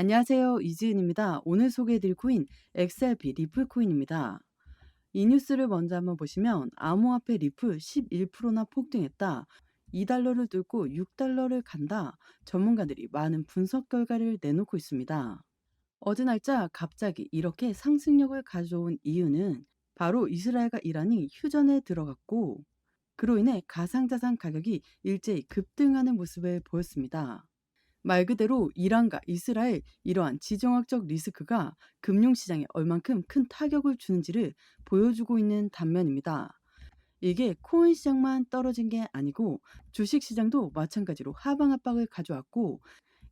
안녕하세요. 이지은입니다. 오늘 소개해드릴 코인 XRP 리플 코인입니다. 이 뉴스를 먼저 한번 보시면 암호화폐 리플 11%나 폭등했다. 2달러를 뚫고 6달러를 간다. 전문가들이 많은 분석 결과를 내놓고 있습니다. 어제 날짜 갑자기 이렇게 상승력을 가져온 이유는 바로 이스라엘과 이란이 휴전에 들어갔고 그로 인해 가상자산 가격이 일제히 급등하는 모습을 보였습니다. 말 그대로 이란과 이스라엘 이러한 지정학적 리스크가 금융시장에 얼만큼 큰 타격을 주는지를 보여주고 있는 단면입니다. 이게 코인 시장만 떨어진 게 아니고 주식 시장도 마찬가지로 하방 압박을 가져왔고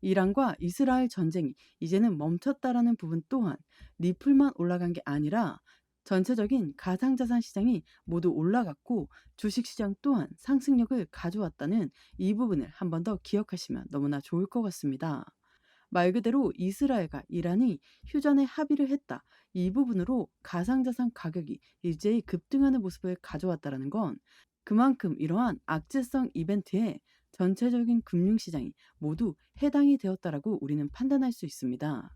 이란과 이스라엘 전쟁이 이제는 멈췄다라는 부분 또한 리플만 올라간 게 아니라 전체적인 가상자산 시장이 모두 올라갔고 주식시장 또한 상승력을 가져왔다는 이 부분을 한 번 더 기억하시면 너무나 좋을 것 같습니다. 말 그대로 이스라엘과 이란이 휴전에 합의를 했다. 이 부분으로 가상자산 가격이 일제히 급등하는 모습을 가져왔다는 건 그만큼 이러한 악재성 이벤트에 전체적인 금융시장이 모두 해당이 되었다라고 우리는 판단할 수 있습니다.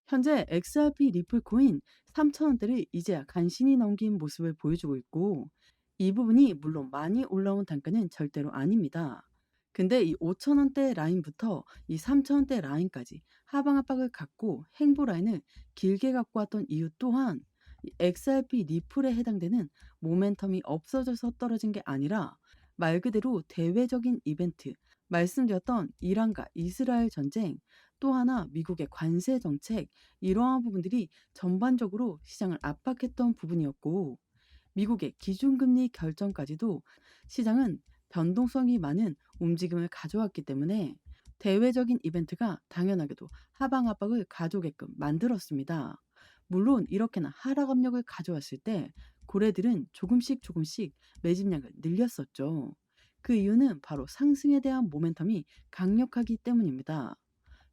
현재 XRP 리플 코인 3,000원대를 이제야 간신히 넘긴 모습을 보여주고 있고 이 부분이 물론 많이 올라온 단가는 절대로 아닙니다. 근데 이 5,000원대 라인부터 이 3,000원대 라인까지 하방 압박을 갖고 행보 라인을 길게 갖고 왔던 이유 또한 이 XRP 리플에 해당되는 모멘텀이 없어져서 떨어진 게 아니라 말 그대로 대외적인 이벤트, 말씀드렸던 이란과 이스라엘 전쟁, 또 하나 미국의 관세 정책, 이러한 부분들이 전반적으로 시장을 압박했던 부분이었고 미국의 기준금리 결정까지도 시장은 변동성이 많은 움직임을 가져왔기 때문에 대외적인 이벤트가 당연하게도 하방 압박을 가져오게끔 만들었습니다. 물론 이렇게나 하락 압력을 가져왔을 때 고래들은 조금씩 매집량을 늘렸었죠. 그 이유는 바로 상승에 대한 모멘텀이 강력하기 때문입니다.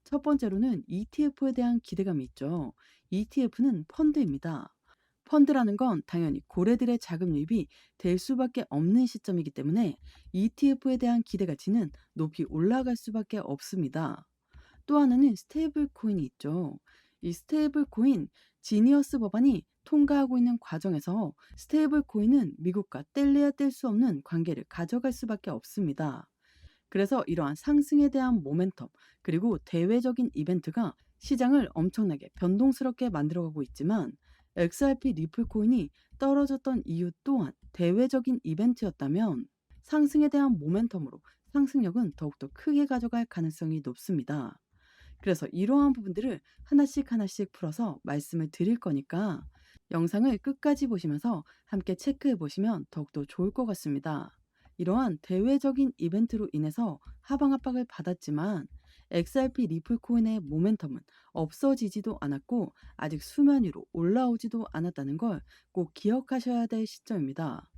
첫 번째로는 ETF에 대한 기대감이 있죠. ETF는 펀드입니다. 펀드라는 건 당연히 고래들의 자금 유입이 될 수밖에 없는 시점이기 때문에 ETF에 대한 기대 가치는 높이 올라갈 수밖에 없습니다. 또 하나는 스테이블 코인이 있죠. 이 스테이블 코인 지니어스 법안이 통과하고 있는 과정에서 스테이블 코인은 미국과 뗄래야 뗄 수 없는 관계를 가져갈 수밖에 없습니다. 그래서 이러한 상승에 대한 모멘텀 그리고 대외적인 이벤트가 시장을 엄청나게 변동스럽게 만들어가고 있지만 XRP 리플 코인이 떨어졌던 이유 또한 대외적인 이벤트였다면 상승에 대한 모멘텀으로 상승력은 더욱더 크게 가져갈 가능성이 높습니다. 그래서 이러한 부분들을 하나씩 풀어서 말씀을 드릴 거니까 영상을 끝까지 보시면서 함께 체크해 보시면 더욱더 좋을 것 같습니다. 이러한 대외적인 이벤트로 인해서 하방 압박을 받았지만 XRP 리플 코인의 모멘텀은 없어지지도 않았고 아직 수면 위로 올라오지도 않았다는 걸 꼭 기억하셔야 될 시점입니다.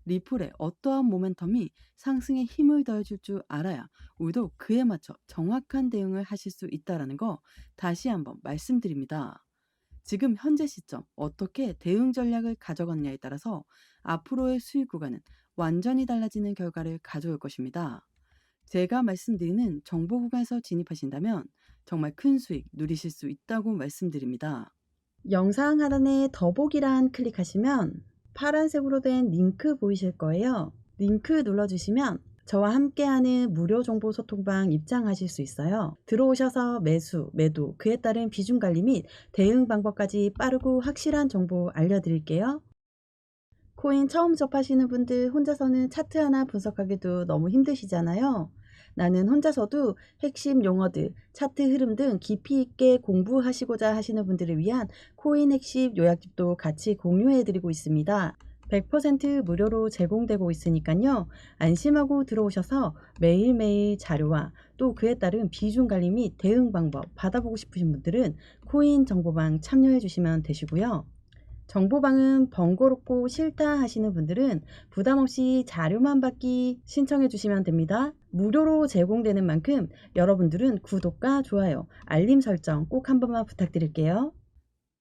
리플의 어떠한 모멘텀이 상승에 힘을 더해줄 줄 알아야 우리도 그에 맞춰 정확한 대응을 하실 수 있다는 거 다시 한번 말씀드립니다. 지금 현재 시점 어떻게 대응 전략을 가져갔냐에 따라서 앞으로의 수익 구간은 완전히 달라지는 결과를 가져올 것입니다. 제가 말씀드리는 정보 구간에서 진입하신다면 정말 큰 수익 누리실 수 있다고 말씀드립니다. 영상 하단에 더보기란 클릭하시면 파란색으로 된 링크 보이실 거예요. 링크 눌러주시면 저와 함께하는 무료 정보 소통방 입장하실 수 있어요. 들어오셔서 매수, 매도, 그에 따른 비중 관리 및 대응 방법까지 빠르고 확실한 정보 알려드릴게요. 코인 처음 접하시는 분들 혼자서는 차트 하나 분석하기도 너무 힘드시잖아요. 나는 혼자서도 핵심 용어들, 차트 흐름 등 깊이 있게 공부하시고자 하시는 분들을 위한 코인 핵심 요약집도 같이 공유해드리고 있습니다. 100% 무료로 제공되고 있으니까요. 안심하고 들어오셔서 매일매일 자료와 또 그에 따른 비중 관리 및 대응 방법 받아보고 싶으신 분들은 코인 정보방 참여해 주시면 되시고요. 정보방은 번거롭고 싫다 하시는 분들은 부담없이 자료만 받기 신청해 주시면 됩니다. 무료로 제공되는 만큼 여러분들은 구독과 좋아요, 알림 설정 꼭 한 번만 부탁드릴게요.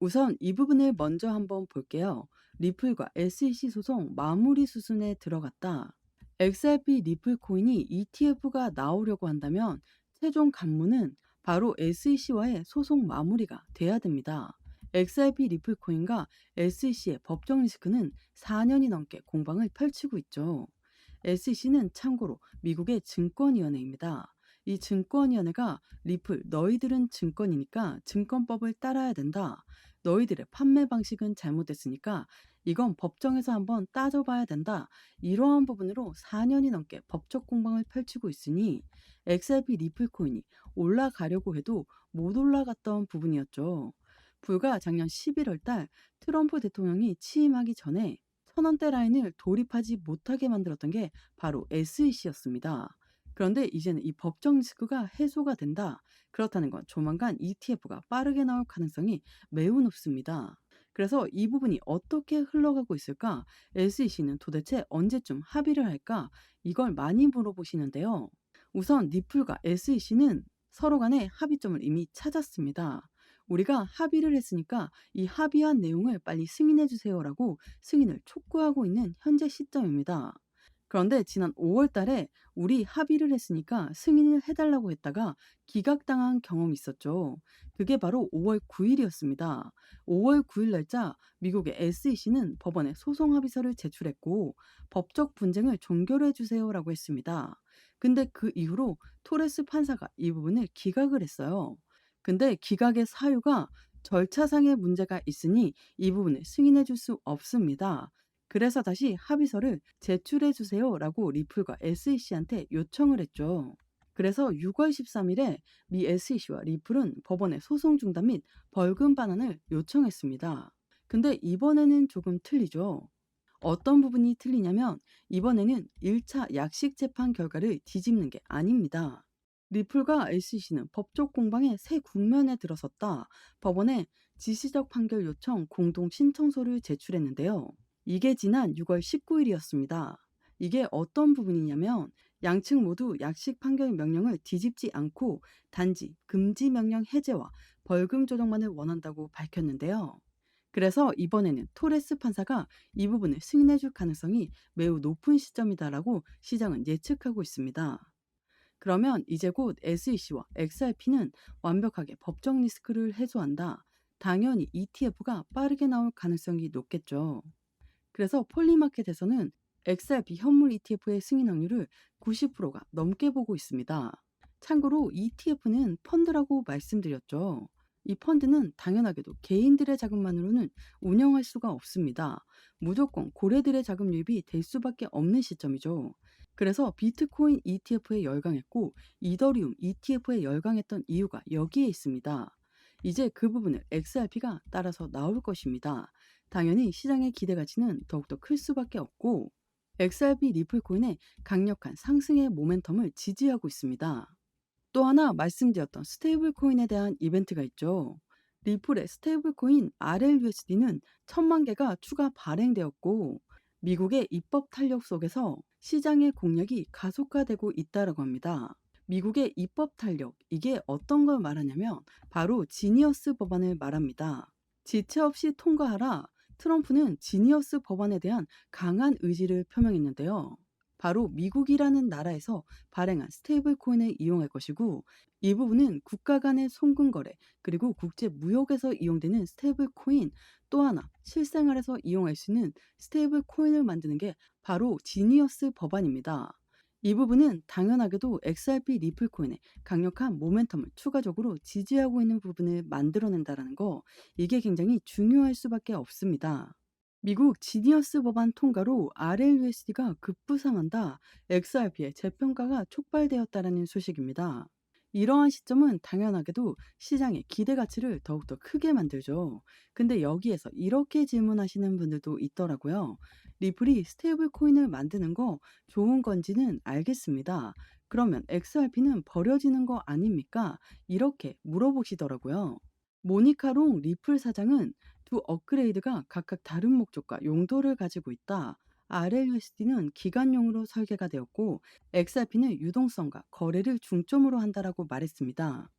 우선 이 부분을 먼저 한번 볼게요. 리플과 SEC 소송 마무리 수순에 들어갔다. XRP 리플 코인이 ETF가 나오려고 한다면 최종 간무는 바로 SEC와의 소송 마무리가 돼야 됩니다. XRP 리플 코인과 SEC의 법정 리스크는 4년이 넘게 공방을 펼치고 있죠. SEC는 참고로 미국의 증권위원회입니다. 이 증권위원회가 리플 너희들은 증권이니까 증권법을 따라야 된다. 너희들의 판매 방식은 잘못됐으니까 이건 법정에서 한번 따져봐야 된다. 이러한 부분으로 4년이 넘게 법적 공방을 펼치고 있으니 XRP 리플 코인이 올라가려고 해도 못 올라갔던 부분이었죠. 불과 작년 11월 달 트럼프 대통령이 취임하기 전에 1000원대 라인을 돌입하지 못하게 만들었던 게 바로 SEC였습니다. 그런데 이제는 이 법정 리스크가 해소가 된다. 그렇다는 건 조만간 ETF가 빠르게 나올 가능성이 매우 높습니다. 그래서 이 부분이 어떻게 흘러가고 있을까? SEC는 도대체 언제쯤 합의를 할까? 이걸 많이 물어보시는데요. 우선 리플과 SEC는 서로 간의 합의점을 이미 찾았습니다. 우리가 합의를 했으니까 이 합의한 내용을 빨리 승인해 주세요라고 승인을 촉구하고 있는 현재 시점입니다. 그런데 지난 5월 달에 우리 합의를 했으니까 승인을 해달라고 했다가 기각당한 경험이 있었죠. 그게 바로 5월 9일이었습니다. 5월 9일 날짜 미국의 SEC는 법원에 소송 합의서를 제출했고 법적 분쟁을 종결해 주세요라고 했습니다. 근데 그 이후로 토레스 판사가 이 부분을 기각을 했어요. 근데 기각의 사유가 절차상의 문제가 있으니 이 부분을 승인해 줄 수 없습니다. 그래서 다시 합의서를 제출해 주세요라고 리플과 SEC한테 요청을 했죠. 그래서 6월 13일에 미 SEC와 리플은 법원에 소송 중단 및 벌금 반환을 요청했습니다. 근데 이번에는 조금 틀리죠. 어떤 부분이 틀리냐면 이번에는 1차 약식 재판 결과를 뒤집는 게 아닙니다. 리플과 SEC는 법적 공방의 새 국면에 들어섰다. 법원에 지시적 판결 요청 공동 신청서를 제출했는데요. 이게 지난 6월 19일이었습니다. 이게 어떤 부분이냐면 양측 모두 약식 판결 명령을 뒤집지 않고 단지 금지 명령 해제와 벌금 조정만을 원한다고 밝혔는데요. 그래서 이번에는 토레스 판사가 이 부분을 승인해 줄 가능성이 매우 높은 시점이다라고 시장은 예측하고 있습니다. 그러면 이제 곧 SEC와 XRP는 완벽하게 법정 리스크를 해소한다. 당연히 ETF가 빠르게 나올 가능성이 높겠죠. 그래서 폴리마켓에서는 XRP 현물 ETF의 승인 확률을 90%가 넘게 보고 있습니다. 참고로 ETF는 펀드라고 말씀드렸죠. 이 펀드는 당연하게도 개인들의 자금만으로는 운영할 수가 없습니다. 무조건 고래들의 자금 유입이 될 수밖에 없는 시점이죠. 그래서 비트코인 ETF에 열광했고 이더리움 ETF에 열광했던 이유가 여기에 있습니다. 이제 그 부분을 XRP가 따라서 나올 것입니다. 당연히 시장의 기대 가치는 더욱더 클 수밖에 없고 XRP 리플 코인의 강력한 상승의 모멘텀을 지지하고 있습니다. 또 하나 말씀드렸던 스테이블 코인에 대한 이벤트가 있죠. 리플의 스테이블 코인 RLUSD는 1000만 개가 추가 발행되었고 미국의 입법 탄력 속에서 시장의 공략이 가속화되고 있다라고 합니다. 미국의 입법 탄력, 이게 어떤 걸 말하냐면 바로 지니어스 법안을 말합니다. 지체 없이 통과하라. 트럼프는 지니어스 법안에 대한 강한 의지를 표명했는데요. 바로 미국이라는 나라에서 발행한 스테이블 코인을 이용할 것이고 이 부분은 국가 간의 송금 거래 그리고 국제 무역에서 이용되는 스테이블 코인 또 하나 실생활에서 이용할 수 있는 스테이블 코인을 만드는 게 바로 지니어스 법안입니다. 이 부분은 당연하게도 XRP 리플 코인의 강력한 모멘텀을 추가적으로 지지하고 있는 부분을 만들어낸다는 거 이게 굉장히 중요할 수밖에 없습니다. 미국 지니어스 법안 통과로 RLUSD가 급부상한다. XRP의 재평가가 촉발되었다라는 소식입니다. 이러한 시점은 당연하게도 시장의 기대 가치를 더욱더 크게 만들죠. 근데 여기에서 이렇게 질문하시는 분들도 있더라고요. 리플이 스테이블 코인을 만드는 거 좋은 건지는 알겠습니다. 그러면 XRP는 버려지는 거 아닙니까? 이렇게 물어보시더라고요. 모니카롱 리플 사장은 두 업그레이드가 각각 다른 목적과 용도를 가지고 있다. RLUSD는 기간용으로 설계가 되었고 XRP는 유동성과 거래를 중점으로 한다라고 말했습니다.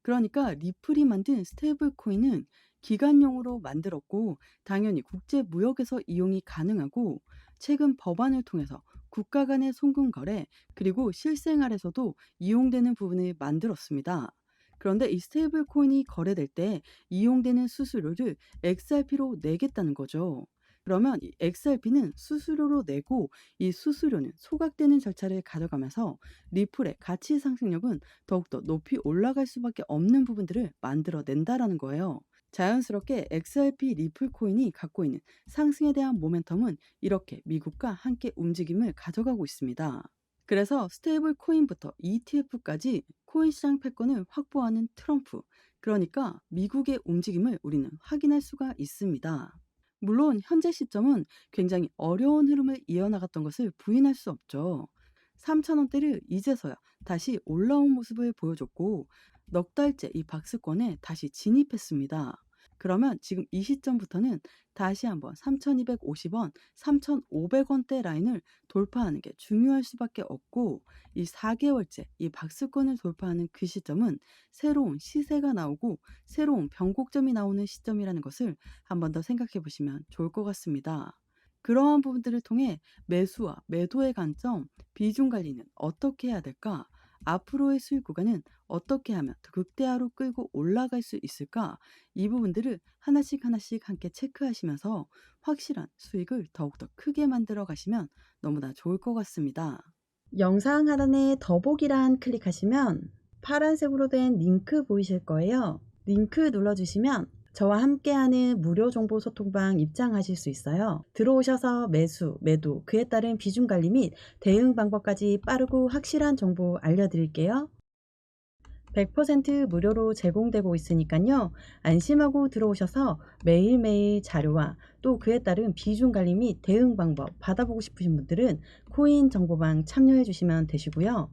그러니까 리플이 만든 스테이블 코인은 기간용으로 만들었고 당연히 국제 무역에서 이용이 가능하고 최근 법안을 통해서 국가 간의 송금 거래 그리고 실생활에서도 이용되는 부분을 만들었습니다. 그런데 이 스테이블 코인이 거래될 때 이용되는 수수료를 XRP로 내겠다는 거죠. 그러면 이 XRP는 수수료로 내고 이 수수료는 소각되는 절차를 가져가면서 리플의 가치 상승력은 더욱더 높이 올라갈 수밖에 없는 부분들을 만들어낸다라는 거예요. 자연스럽게 XRP 리플 코인이 갖고 있는 상승에 대한 모멘텀은 이렇게 미국과 함께 움직임을 가져가고 있습니다. 그래서 스테이블 코인부터 ETF까지 코인 시장 패권을 확보하는 트럼프, 그러니까 미국의 움직임을 우리는 확인할 수가 있습니다. 물론 현재 시점은 굉장히 어려운 흐름을 이어나갔던 것을 부인할 수 없죠. 3,000원대를 이제서야 다시 올라온 모습을 보여줬고 넉 달째 이 박스권에 다시 진입했습니다. 그러면 지금 이 시점부터는 다시 한번 3,250원, 3,500원대 라인을 돌파하는 게 중요할 수밖에 없고 이 4개월째 이 박스권을 돌파하는 그 시점은 새로운 시세가 나오고 새로운 변곡점이 나오는 시점이라는 것을 한 번 더 생각해 보시면 좋을 것 같습니다. 그러한 부분들을 통해 매수와 매도의 관점, 비중 관리는 어떻게 해야 될까? 앞으로의 수익 구간은 어떻게 하면 더 극대화로 끌고 올라갈 수 있을까? 이 부분들을 하나씩 하나씩 함께 체크하시면서 확실한 수익을 더욱더 크게 만들어 가시면 너무나 좋을 것 같습니다. 영상 하단에 더보기란 클릭하시면 파란색으로 된 링크 보이실 거예요. 링크 눌러주시면 저와 함께하는 무료 정보 소통방 입장하실 수 있어요. 들어오셔서 매수, 매도, 그에 따른 비중 관리 및 대응 방법까지 빠르고 확실한 정보 알려드릴게요. 100% 무료로 제공되고 있으니까요. 안심하고 들어오셔서 매일매일 자료와 또 그에 따른 비중 관리 및 대응 방법 받아보고 싶으신 분들은 코인 정보방 참여해 주시면 되시고요.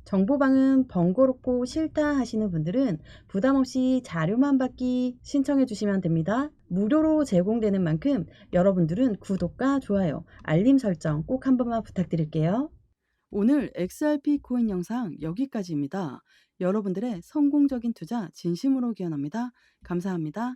정보방은 번거롭고 싫다 하시는 분들은 부담 없이 자료만 받기 신청해 주시면 됩니다. 무료로 제공되는 만큼 여러분들은 구독과 좋아요, 알림 설정 꼭 한 번만 부탁드릴게요. 오늘 XRP 코인 영상 여기까지입니다. 여러분들의 성공적인 투자 진심으로 기원합니다. 감사합니다.